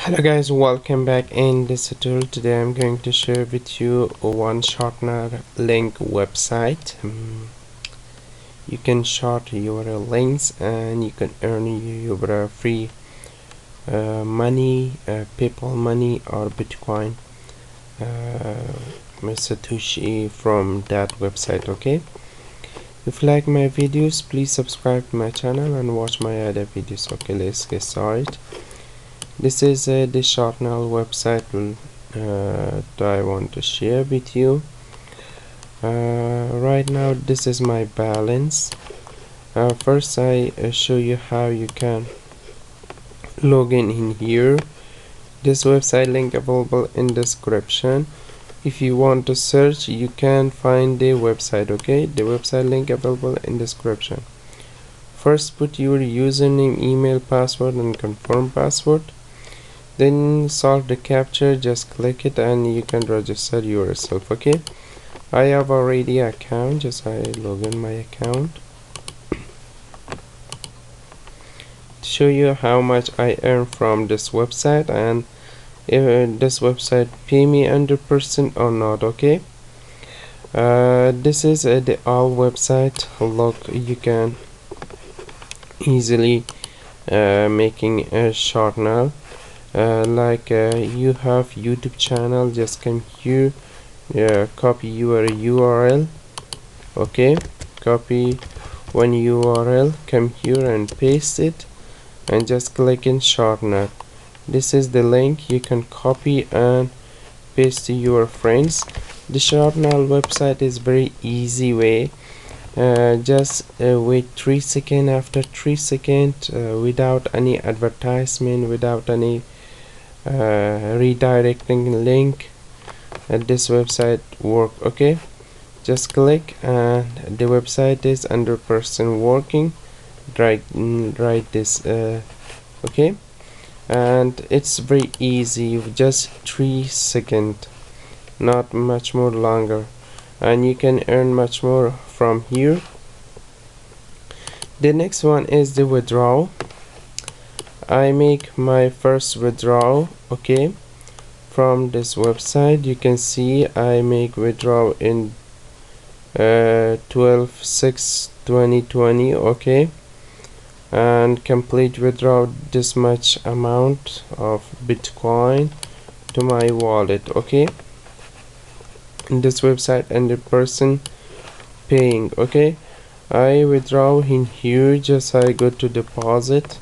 Hello guys, welcome back. In this tutorial today I'm going to share with you one Shortner link website. You can short your links and you can earn your free money, PayPal money or Bitcoin, Satoshi from that website. Okay, if you like my videos, please subscribe to my channel and watch my other videos. Okay, let's get started. This is the Shortner website that I want to share with you. Right now this is my balance. First I show you how you can log in here. This website link available in description. If you want to search, you can find the website. Okay, the website link available in description. First put your username, email, password and confirm password. Then solve the captcha, just click it and you can register yourself. Okay, I have already an account, just I log in my account to show you how much I earn from this website and if this website pay me 100% or not. Okay, this is the all website. Look, you can easily making a Shortner. You have YouTube channel, just come here, copy your URL. Okay, copy one URL, come here and paste it and just click in Shortner. This is the link, you can copy and paste to your friends. The Shortner website is very easy way. Just wait 3 seconds. After 3 seconds, without any advertisement, without any redirecting link, this website work. Okay, just click and the website is 100% working. Write this okay, and it's very easy, just 3 seconds, not much more longer, and you can earn much more from here. The next one is the withdrawal. I make my first withdrawal, okay, from this website. You can see I make withdrawal in 12/6/2020, okay, and complete withdrawal this much amount of Bitcoin to my wallet. Okay, in this website and the person paying. Okay, I withdraw in here, just I go to deposit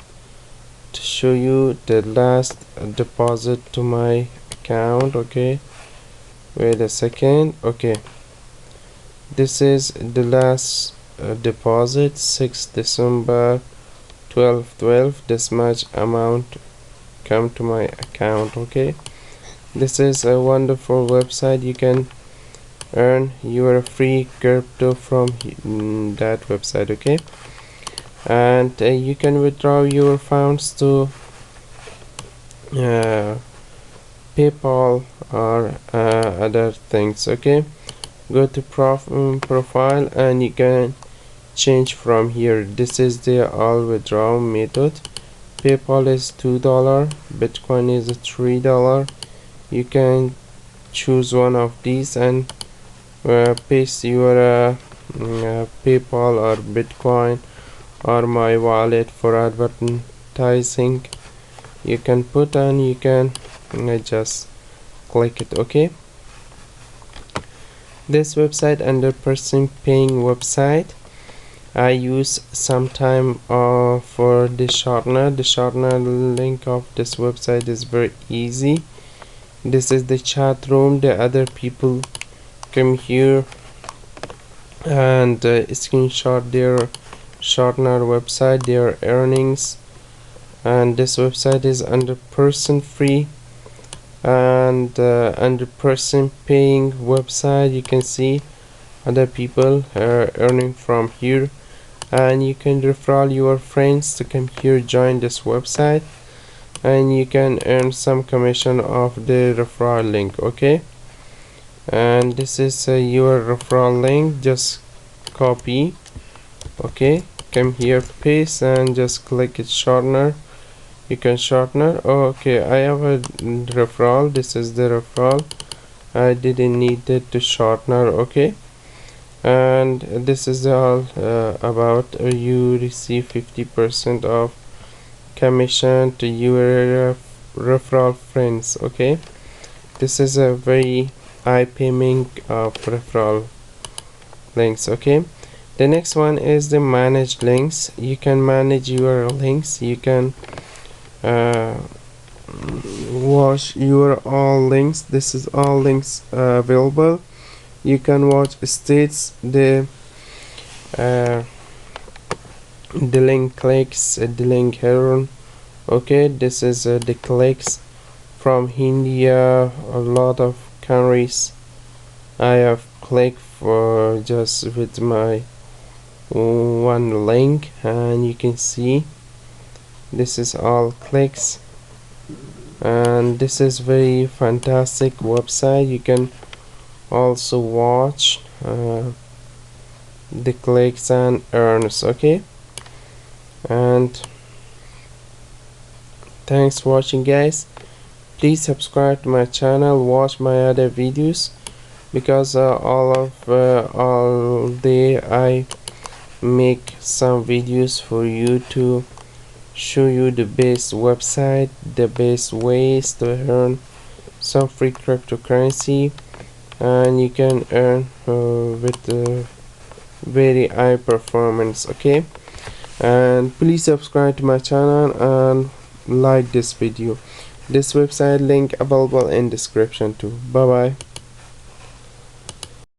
to show you the last deposit to my account. Okay, wait a second. Okay, this is the last deposit, 6 December 12/12. This much amount come to my account. Okay, this is a wonderful website. You can earn your free crypto from that website. Okay, and you can withdraw your funds to PayPal or other things. Okay, go to profile and you can change from here. This is the all withdrawal method. PayPal is $2, Bitcoin is $3. You can choose one of these and paste your PayPal or Bitcoin or my wallet for advertising. You can put and you can just click it. Okay, this website 100% paying website. I use sometime for the Shortner. The Shortner link of this website is very easy. This is the chat room. The other people come here and screenshot their Shortner website, their earnings, and this website is 100% free and 100% paying website. You can see other people are earning from here, and you can refer your friends to come here, join this website, and you can earn some commission of the referral link. Okay, and this is your referral link, just copy. Okay, come here, paste and just click it Shortner. You can shortener. Okay, I have a referral. This is the referral. I didn't need it to shortener. Okay, and this is all about you receive 50% of commission to your referral friends. Okay, this is a very high payment of referral links. Okay, the next one is the managed links. You can manage your links. You can uh, watch your all links. This is all links available. You can watch states uh, the link clicks, the link here. Okay, this is the clicks from India, a lot of countries. I have clicked for just with my one link, and you can see this is all clicks, and this is very fantastic website. You can also watch the clicks and earns. Okay, and thanks for watching, guys. Please subscribe to my channel, watch my other videos, because all day I make some videos for you to show you the best website, the best ways to earn some free cryptocurrency, and you can earn with very high performance. Okay, and please subscribe to my channel and like this video. This website link available in description too. Bye bye.